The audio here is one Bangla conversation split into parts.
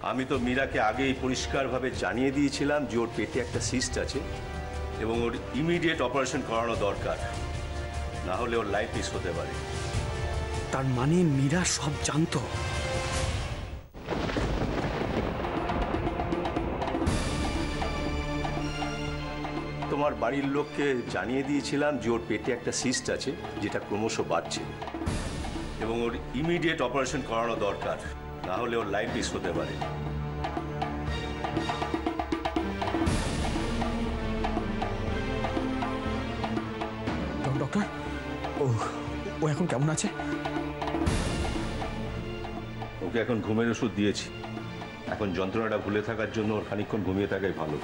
আমি তো মীরাকে আগেই পরিষ্কারভাবে জানিয়ে দিয়েছিলাম যে ওর পেটে একটা সিস্ট আছে এবং ওর ইমিডিয়েট অপারেশন করানো দরকার, না হলে ওর লাইফ মিস হতে পারে। তার মানে মীরা সব জানতো? তোমার বাড়ির লোককে জানিয়ে দিয়েছিলাম যে ওর পেটে একটা সিস্ট আছে যেটা ক্রমশ বাড়ছে এবং ওর ইমিডিয়েট অপারেশন করানো দরকার, না হলে ওর লাইফ মিস হতে পারে। ডক্টর, ও এখন কেমন আছে? ওকে এখন ঘুমের ওষুধ দিয়েছি। এখন যন্ত্রণাটা ভুলে থাকার জন্য ওর খানিকক্ষণ ঘুমিয়ে থাকাই ভালো।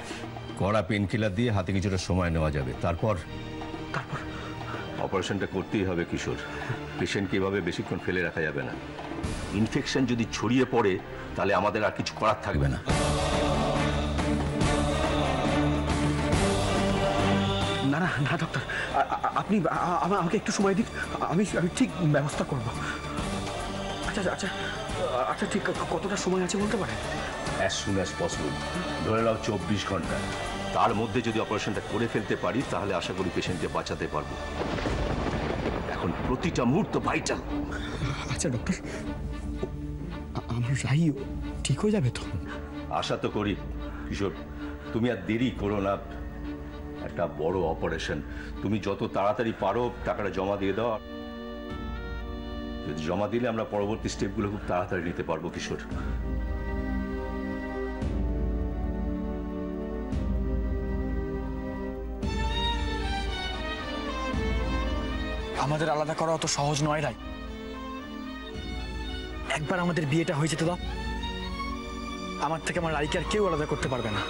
কড়া পেন কিলার দিয়ে হাতে কিছুটা সময় নেওয়া যাবে, তারপর অপারেশনটা করতেই হবে কিশোর। পেশেন্টকে এভাবে বেশিক্ষণ ফেলে রাখা যাবে না। ইনফেকশন যদি ছড়িয়ে পড়ে তাহলে আমাদের আর কিছু করার থাকবে না। না না না ডক্টর, আপনি আমাকে একটু সময় দিন, আমি ঠিক ব্যবস্থা করব। আচ্ছা আচ্ছা আচ্ছা ঠিক কতটা সময় আছে বলতে পারেন? অ্যাজ সুন অ্যাজ পসিবল, ধরে নাও 24 ঘন্টা। তার মধ্যে যদি অপারেশনটা করে ফেলতে পারি তাহলে আশা করি পেশেন্টকে বাঁচাতে পারবো। এখন প্রতিটা মুহূর্ত ভাইটাল। আচ্ছা ডক্টর, আমার রাই ঠিক হয়ে যাবে তো? আশা তো করি কিশোর, তুমি আর দেরি করো না। একটা বড় অপারেশন, তুমি যত তাড়াতাড়ি পারো টাকাটা জমা দিয়ে দাও। যদি জমা দিলে আমরা পরবর্তী স্টেপগুলো খুব তাড়াতাড়ি নিতে পারবো কিশোর। আমাদের আলাদা করা অত সহজ নয় রাই। একবার আমাদের বিয়েটা হয়ে যেতে দাও, আমার থেকে আমার রাইকে আর কেউ আলাদা করতে পারবে না।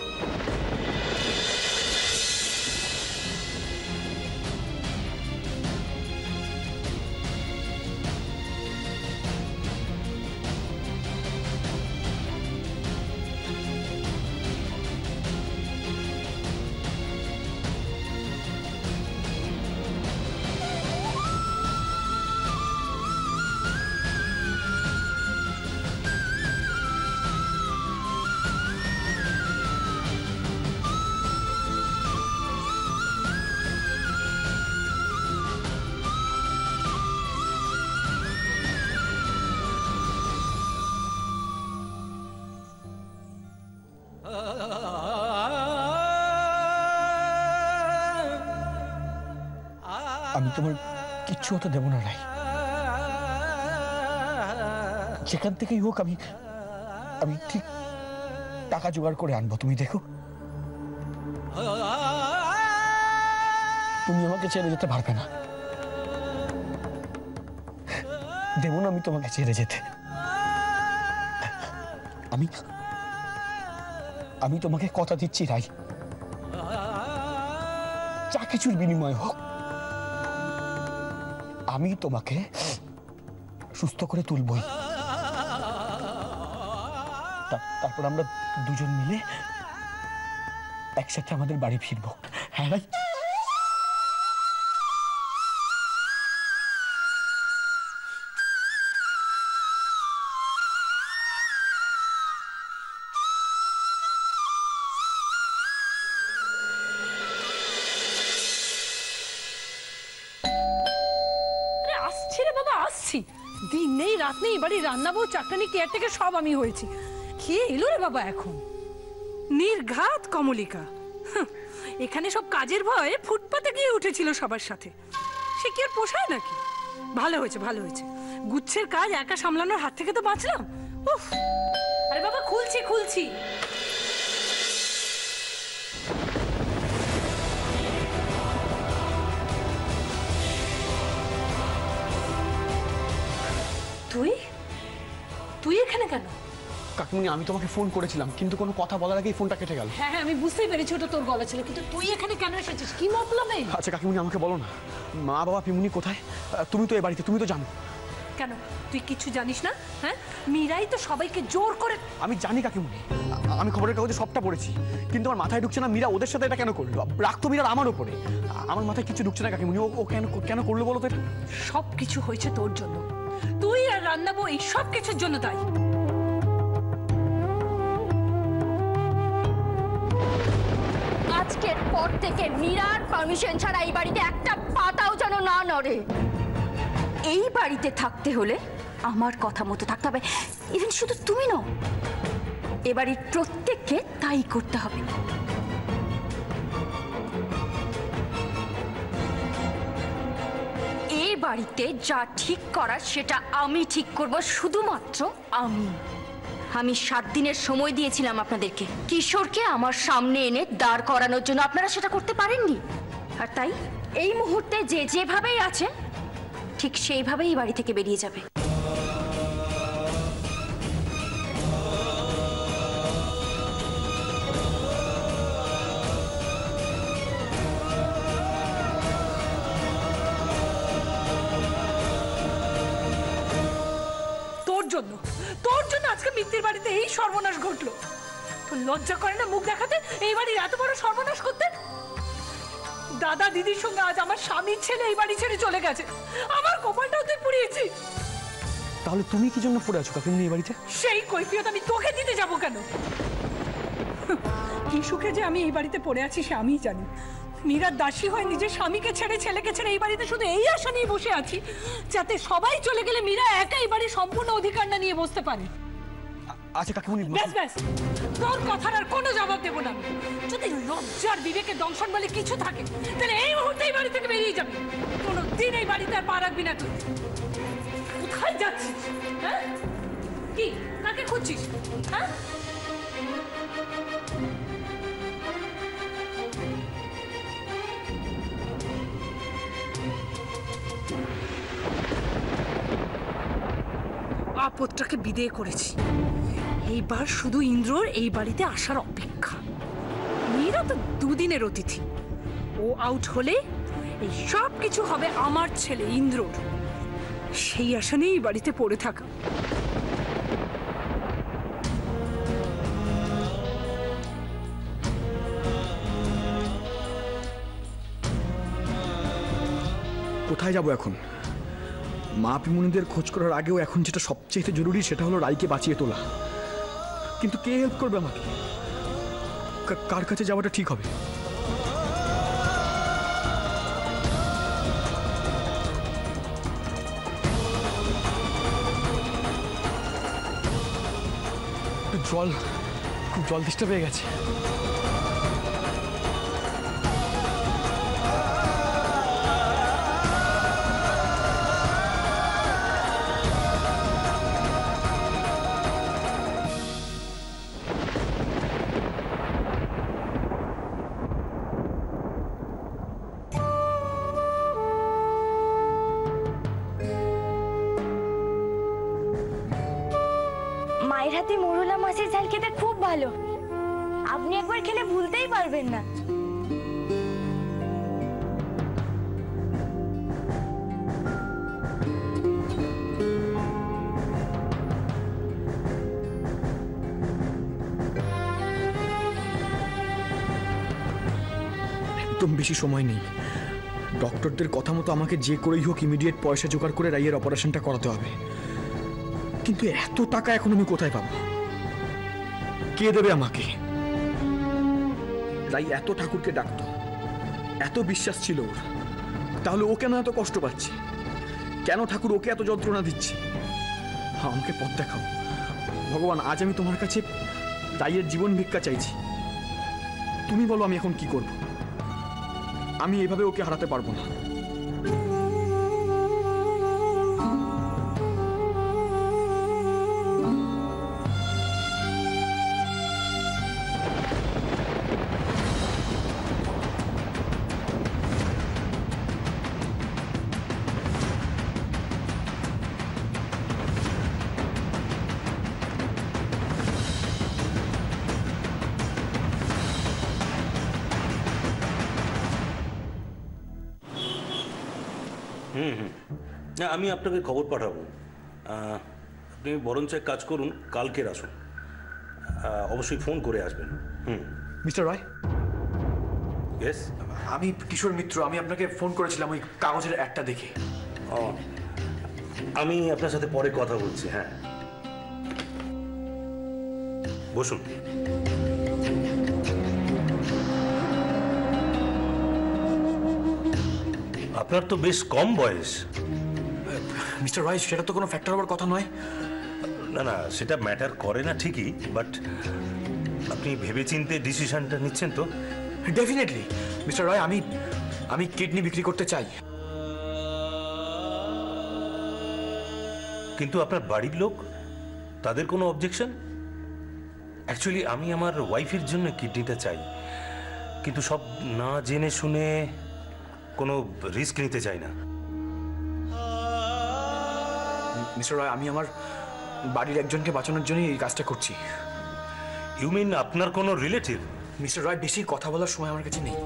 আমি তোমার কিচ্ছু হতে দেব না রাই। যেখান থেকেই হোক আমি ঠিক টাকা জোগাড় করে আনবো, তুমি দেখো। তুমি আমাকে ছেড়ে যেতে পারবে না, দেব না আমি তোমাকে ছেড়ে যেতে। আমি তোমাকে কথা দিচ্ছি রাই, যা কিছুর বিনিময় হোক আমি তোমাকে সুস্থ করে তুলবই। তারপর আমরা দুজন মিলে একসাথে আমাদের বাড়ি ফিরবো। হ্যাঁ রাই? দিন নেই রাত নেই, বাড়ি রান্না বউ চাকরানি কেয়ারটেকার সব আমি হয়েছি। কে এলো রে বাবা এখন? নির্ঘাত কমলিকা। এখানে সব কাজের ভয়ে ফুটপাতে গিয়ে উঠেছিল সবার সাথে। সে কি আর পোষায় নাকি? ভালো হয়েছে ভালো হয়েছে, গুচ্ছের কাজ একা সামলানোর হাত থেকে তো বাঁচলাম। উফ! আরে বাবা খুলছি খুলছি। তুই এখানে কেন? কাকিমণি, আমি তোমাকে ফোন করেছিলাম কিন্তু কোনো কথা বলার আগেই ফোনটা কেটে গেল। হ্যাঁ আমি বুঝতেই পেরেছি ওটা তোর গলা ছিল, কিন্তু তুই এখানে কেন এসেছিস? কি মতলবে? আচ্ছা কাকিমণি আমাকে বলো না, মা বাবা পিমুনি কোথায়? তুমি তো এই বাড়িতে, তুমি তো জানো। কেন তুই কিছু জানিস না? হ্যাঁ, মীরাই তো সবাইকে জোর করে। আমি জানি কাকিমণি, আমি খবরের কাগজে সবটা পড়েছি, কিন্তু আমার মাথায় ঢুকছে না মীরা ওদের সাথে এটা কেন করলো। রাখতো মীরার আমার উপরে, আমার মাথায় কিছু ঢুকছে না কাকিমণি। ও কেন কেন করলো বলো তো? সব কিছু হয়েছে তোর জন্য, তুই আর রান্নাবো এই সব কিছুর জন্য দায়ী। আজকের পর থেকে মীরার পারমিশন ছাড়া এই বাড়িতে একটা পাতাও যেন না নড়ে। এই বাড়িতে থাকতে হলে আমার কথা মতো থাকতে হবে। ইভেন শুধু তুমি নও, এ বাড়ির প্রত্যেককে তাই করতে হবে। এই বাড়িতে যা ঠিক করার সেটা আমি ঠিক করব, শুধুমাত্র আমি 7 দিনের সময় দিয়েছিলাম আপনাদেরকে কিশোরকে আমার সামনে এনে দাঁড় করানোর জন্য। আপনারা সেটা করতে পারেননি, আর তাই এই মুহূর্তে যে যেভাবেই আছে ঠিক সেইভাবেই এই বাড়ি থেকে বেরিয়ে যাবে। তোর জন্য আজকে মিত্তির বাড়িতে এই সর্বনাশ ঘটলো। তোর লজ্জা করে না মুখ দেখাতে, এই বাড়ির এত বড় সর্বনাশ করতে? দাদা দিদির সঙ্গে আজ আমার স্বামীর ছেলে এই বাড়ি ছেড়ে চলে গেছে, আমার কপালটাও তুই পুড়িয়েছিস। তাহলে তুমি কি জন্য পড়ে আছো কাকিমুনি এই বাড়িতে? সেই কৈফিয়ত আমি তোকে দিতে যাব কেন? কি সুখে যে আমি এই বাড়িতে পড়ে আছি সে আমিই জানি। মীরার দাসী হয়ে নিজের স্বামীকে ছেড়ে ছেলেকে ছেড়ে এই বাড়িতে শুধু এই আশা নিয়ে বসে আছি যাতে সবাই চলে গেলে মীরা একা এই বাড়ির সম্পূর্ণ অধিকারটা নিয়ে বসতে পারে। আচ্ছা কাকিমুনি, ব্যাস ব্যাস, তোর কথার আর কোনো জবাব দেবো না। যদি লজ্জার বিবেকের দংশন বলে কিছু থাকে তাহলে এই মুহূর্তে এই বাড়ি থেকে বেরিয়ে যাবি। কোনোদিন এই বাড়িতে আর পা রাখবি না তুই। কোথায় যাচ্ছিস? হ্যাঁ, কি কাকে খুঁজছিস? হ্যাঁ, আপদটাকে বিদেয় করেছি, এইবার শুধু ইন্দ্রর এই বাড়িতে আসার অপেক্ষা। মীরা তো দুদিনের অতিথি, ও আউট হলে এই সব কিছু হবে আমার ছেলে ইন্দ্রর। সেই আশা নিয়ে এই বাড়িতে পড়ে থাকা। কোথায় যাবো এখন? মা পিমুনিদের খোঁজ করার আগেও এখন যেটা সবচেয়ে জরুরি সেটা হলো রাইকে বাঁচিয়ে তোলা। কিন্তু কে হেল্প করবে আমাকে? কার কাছে যাওয়াটা ঠিক হবে? খুব জল ডিস্টার্ব হয়ে গেছে। মায়ের হাতে মোরলা মাছের ঝাল খেতে খুব ভালো, আপনি একবার খেলে ভুলতেই পারবেন না। একদম বেশি সময় নেই। ডক্টরদের কথা মতো আমাকে যে করেই হোক ইমিডিয়েট পয়সা জোগাড় করে রাইয়ের অপারেশনটা করাতে হবে। কিন্তু এত টাকা এখন আমি কোথায় পাবো? কে দেবে আমাকে? রাই এত ঠাকুরকে ডাকতো, এত বিশ্বাস ছিল ওর, তাহলে ও কেন এত কষ্ট পাচ্ছে? কেন ঠাকুর ওকে এত যন্ত্রণা দিচ্ছে? আমাকে পথ দেখাও ভগবান। আজ আমি তোমার কাছে রাইয়ের জীবন ভিক্ষা চাইছি। তুমি বলো আমি এখন কি করব? আমি এভাবে ওকে হারাতে পারবো না। না, আমি আপনাকে খবর পাঠাবো। আপনি বরঞ্চ এক কাজ করুন, কালকের আসুন, অবশ্যই ফোন করে আসবেন। মিস্টার রয়। ইয়েস, আমি কিশোর মিত্র। আমি আপনাকে ফোন করেছিলাম ওই কাগজের একটা দেখে। আমি আপনার সাথে পরে কথা বলছি। হ্যাঁ, বসুন। আপনার তো বেশ কম বয়স। মিস্টার রয়, সেটা তো কোনো ফ্যাক্টর হওয়ার কথা নয়। না না, সেটা ম্যাটার করে না ঠিকই, বাট আপনি ভেবেচিন্তে ডিসিশনটা নিচ্ছেন তো? ডেফিনেটলি মিস্টার রয়, আমি কিডনি বিক্রি করতে চাই। কিন্তু আপনার বাড়ির লোক, তাদের কোনো অবজেকশন? অ্যাকচুয়ালি আমি আমার ওয়াইফের জন্য কিডনিটা চাই, কিন্তু সব না জেনে শুনে কোনো রিস্ক নিতে চাই না। মিস্টার রয়, আমি আমার বাড়ির একজনকে বাঁচানোর জন্যই এই কাজটা করছি। ইউ মিন আপনার কোনো রিলেটিভ? মিস্টার রয়, বেশি কথা বলার সময় আমার কাছে নেই।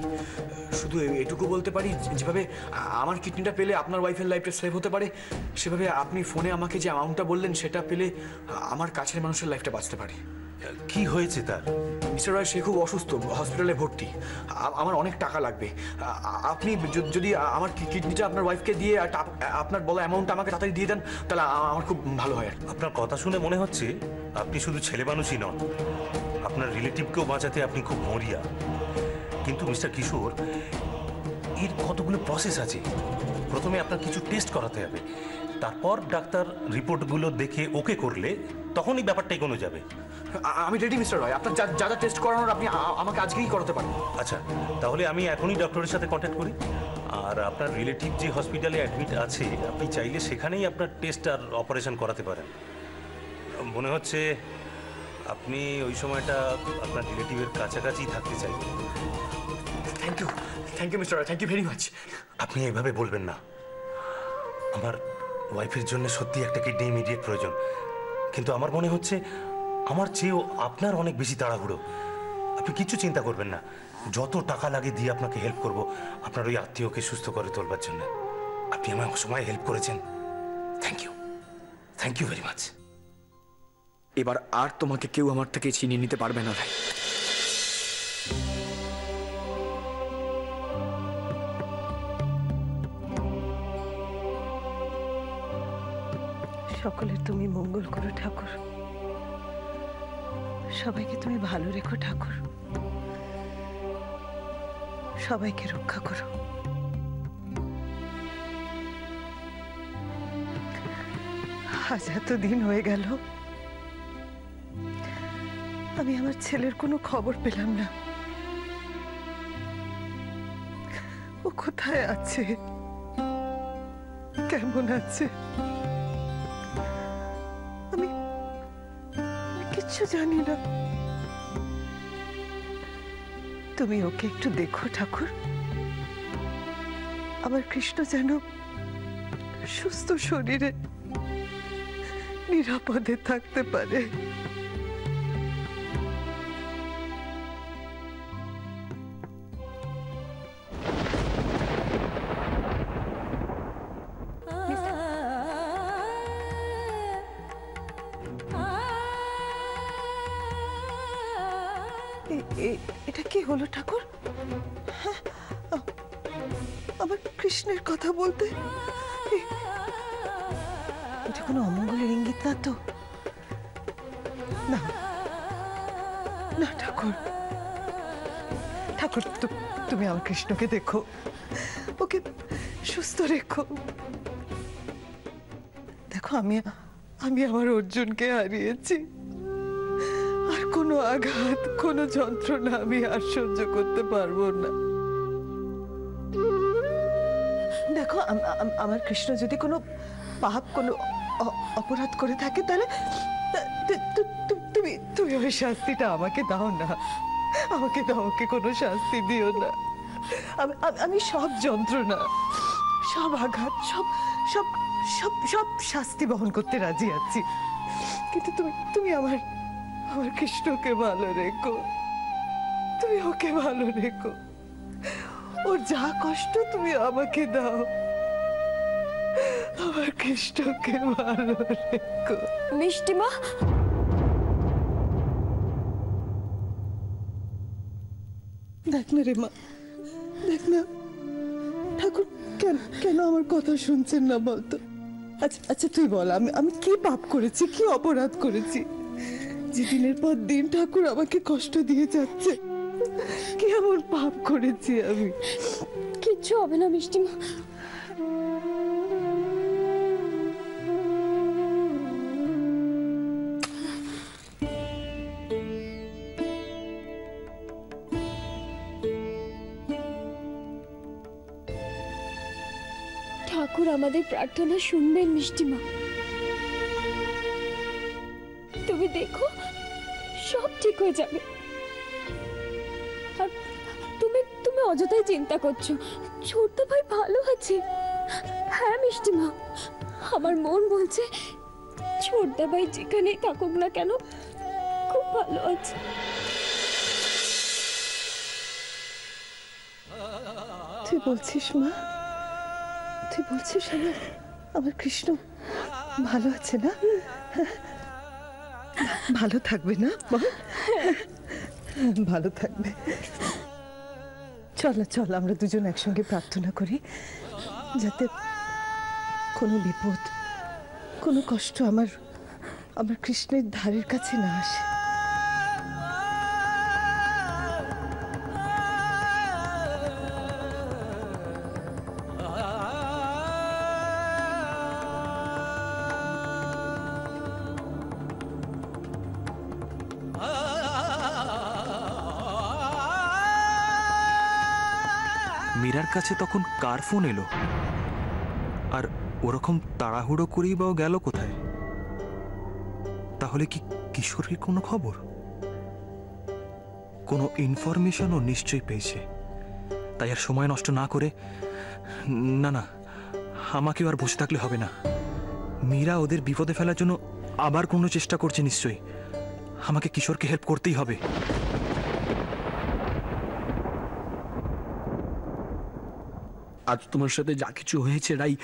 শুধু এটুকু বলতে পারি, যেভাবে আমার কিডনিটা পেলে আপনার ওয়াইফের লাইফটা সেভ হতে পারে, সেভাবে আপনি ফোনে আমাকে যে অ্যামাউন্টটা বললেন সেটা পেলে আমার কাছের মানুষের লাইফটা বাঁচতে পারে। কি হয়েছে তার? মিস্টার রয়, সে খুব অসুস্থ, হসপিটালে ভর্তি। আমার অনেক টাকা লাগবে। আপনি যদি আমার কিডনিটা আপনার ওয়াইফকে দিয়ে আপনার বলা অ্যামাউন্টটা আমাকে তাড়াতাড়ি দিয়ে দেন, তাহলে আমার খুব ভালো হয়। আপনার কথা শুনে মনে হচ্ছে আপনি শুধু ছেলে মানুষই নন, আপনার রিলেটিভকেও বাঁচাতে আপনি খুব মরিয়া। কিন্তু মিস্টার কিশোর, এর কতগুলো প্রসেস আছে। প্রথমে আপনার কিছু টেস্ট করাতে হবে, তারপর ডাক্তার রিপোর্টগুলো দেখে ওকে করলে তখনই ব্যাপারটা এগোনো যাবে। আমি রেডি মিস্টার রয়, আপনার যা যা টেস্ট করানোর আপনি আমাকে আজকেই করাতে পারেন। আচ্ছা, তাহলে আমি এখনই ডক্টরের সাথে কন্ট্যাক্ট করি। আর আপনার রিলেটিভ যে হসপিটালে অ্যাডমিট আছে, আপনি চাইলে সেখানেই আপনার টেস্ট আর অপারেশন করাতে পারেন। মনে হচ্ছে আপনি ওই সময়টা আপনার রিলেটিভের কাছাকাছি থাকতে চাইবেন। Thank you mister Roy, thank you very much. আপনি এইভাবে বলবেন না। আমার ওয়াইফের জন্য সত্যি একটা কিডনি ইমিডিয়েট প্রয়োজন, কিন্তু আমার মনে হচ্ছে আমার চেয়েও আপনার অনেক বেশি তাড়াহুড়ো। আপনি কিচ্ছু চিন্তা করবেন না, যত টাকা লাগে দিয়ে আপনাকে হেল্প করব আপনার ওই আত্মীয়কে সুস্থ করে তোলবার জন্য। আপনি আমাকে সময় হেল্প করেছেন, থ্যাংক ইউ ভেরি মাচ। এবার আর তোমাকে কেউ আমার থেকে ছিনিয়ে নিতে পারবে না ভাই। সকলের তুমি মঙ্গল করো ঠাকুর, সবাইকে তুমি ভালো রেখো ঠাকুর, সবাইকে রক্ষা করো। আজ এত দিন হয়ে গেল আমি আমার ছেলের কোনো খবর পেলাম না। ও কোথায় আছে, কেমন আছে, আমি কিচ্ছু জানি না। তুমি ওকে একটু দেখো ঠাকুর, আমার কৃষ্ণ যেন সুস্থ শরীরে নিরাপদে থাকতে পারে। এটা কি হলো ঠাকুর? হ্যাঁ, আমার কৃষ্ণের কথা বলতে, এটা কোনো অমঙ্গলের ইঙ্গিত না তো? না না ঠাকুর, ঠাকুর তুমি আমার কৃষ্ণকে দেখো, ওকে সুস্থ রেখো। দেখো আমি আমার অর্জুনকে হারিয়েছি, আর কোনো আঘাত, কোনো যন্ত্রণা আমি আর সহ্য করতে পারবো না। দেখো আমার কৃষ্ণ যদি কোনো পাপ, কোনো অপরাধ করে থাকে, তাহলে তুমি ওই শাস্তিটা আমাকে দাও না, আমাকে দাও, ওকে কোনো শাস্তি দিও না। আমি সব যন্ত্রণা, সব আঘাত, সব সব সব সব শাস্তি বহন করতে রাজি আছি, কিন্তু তুমি আমার কৃষ্ণকে ভালো রেখো, তুমি ওকে ভালো রেখো, ওর যা কষ্ট তুমি আমাকে দাও, আমার কৃষ্ণকে ভালো রেখো। মিষ্টিমা, দেখ না রে মা, দেখ না, ঠাকুর কেন আমার কথা শুনছেন না বলতো? আচ্ছা তুই বল, আমি কি পাপ করেছি, কি অপরাধ করেছি যে দিনের পর দিন ঠাকুর আমাকে কষ্ট দিয়ে যাচ্ছে? কি এমন পাপ করেছি আমি? কিচ্ছু হবে না মিষ্টিমা, ঠাকুর আমাদের প্রার্থনা শুনবেন মিষ্টিমা। তুমি দেখো সব ঠিক হয়ে যাবে। আর তুমি তুমি অযথাই চিন্তা করছো, ছোট ভাই ভালো আছে। হ্যাঁ মিষ্টিমা, আমার মন বলছে ছোট ভাই যেখানেই থাকুক না কেন খুব ভালো আছে। তুই বলছিস মা, তুই বলছিস আমার কৃষ্ণ ভালো আছে না? ভালো থাকবে না বল? ভালো থাকবে। চল চল আমরা দুজন একসঙ্গে প্রার্থনা করি যাতে কোনো বিপদ কোনো কষ্ট আমার কৃষ্ণের ধারের কাছে না আসে। মীরার কাছে তখন কার ফোন এলো? আর ওরকম তাড়াহুড়ো করেই বা গেল কোথায়? তাহলে কি কিশোরের কোনো খবর, কোনো ইনফরমেশনও নিশ্চয়ই পেয়েছে। তাই আর সময় নষ্ট না করে, না না, আমাকেও আর বসে থাকলে হবে না। মীরা ওদের বিপদে ফেলার জন্য আবার কোনো চেষ্টা করছে নিশ্চয়ই। আমাকে কিশোরকে হেল্প করতেই হবে। আজ তোমার সাথে যা কিছু হয়েছে রাই,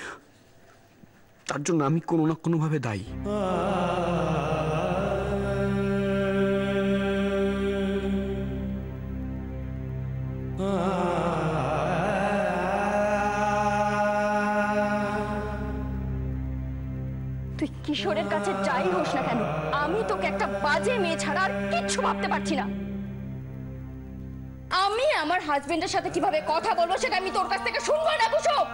তার জন্য আমি কোনো না কোনো ভাবে দায়ী। তুই কিশোরের কাছে যাই হোস না কেন, আমি তোকে একটা বাজে মেয়ে ছাড়া আর কিচ্ছু ভাবতে পারছি না। আমি আমার হাজবেন্ডের সাথে কিভাবে কথা বলবো সেটা আমি তোর কাছ থেকে শুনবো না কুসুম।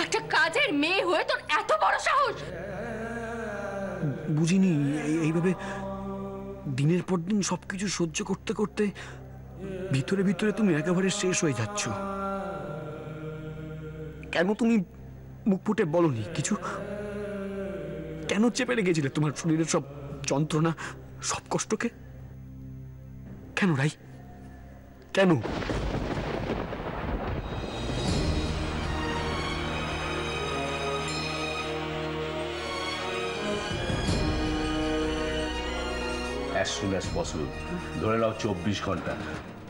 একটা কাজের মেয়ে হয়ে তোর এত বড় সাহস! বুঝিনি এইভাবে দিনের পর দিন সবকিছু সহ্য করতে করতে ভিতরে ভিতরে তুমি একেবারে শেষ হয়ে যাচ্ছ। কেন তুমি মুখ ফুটে বলনি কিছু? কেন চেপে রেখেছিলে তোমার শরীরের সব যন্ত্রণা, সব কষ্টকে? কেন রাই, কেন? অ্যাজ সুন অ্যাজ পসিবল, ধরে নাও 24 ঘন্টা।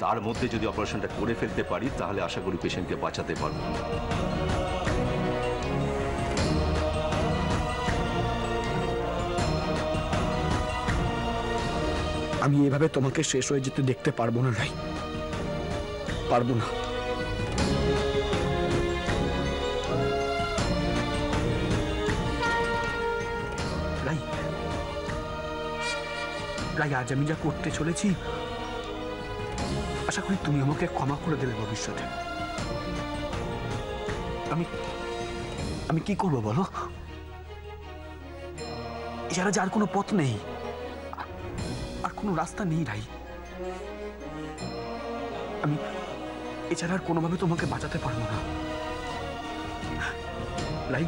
তার মধ্যে যদি অপারেশনটা করে ফেলতে পারি তাহলে আশা করি পেশেন্টকে বাঁচাতে পারবো। আমি এভাবে তোমাকে শেষ হয়ে যেতে দেখতে পারবো না রাই, পারবো না। রাই, রাই, আজ আমি যা করতে চলেছি আশা করি তুমি আমাকে ক্ষমা করে দেবে ভবিষ্যতে। আমি কি করবো বলো? এছাড়া যার কোনো পথ নেই, আর কোনো রাস্তা নেই রাই। আমি এছাড়া আর কোনোভাবে তোমাকে বাঁচাতে পারবো না রাই।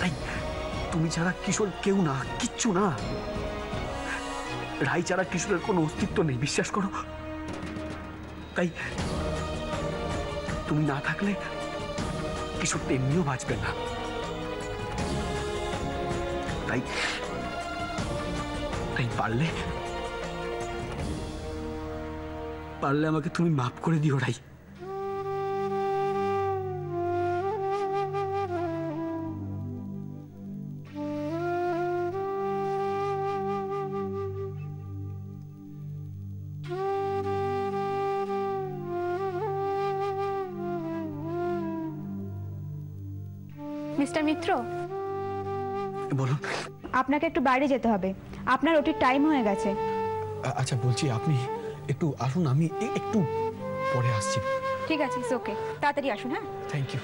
রাই, তুমি ছাড়া কিশোর কেউ না, কিচ্ছু না। রাই ছাড়া কিশোরের কোনো অস্তিত্ব নেই, বিশ্বাস করো। তাই তুমি না থাকলে কিশোর তেমনিও বাঁচবে না। তাই তাই পারলে আমাকে তুমি মাফ করে দিও রাই। মিস্টার মিত্র, বলুন। আপনাকে একটু বাইরে যেতে হবে, আপনার ওটির টাইম হয়ে গেছে। আচ্ছা বলছি, আপনি একটু আসুন, আমি একটু পরে আসছি। ঠিক আছে, ওকে, তাড়াতাড়ি আসুন। হ্যাঁ, থ্যাংক ইউ।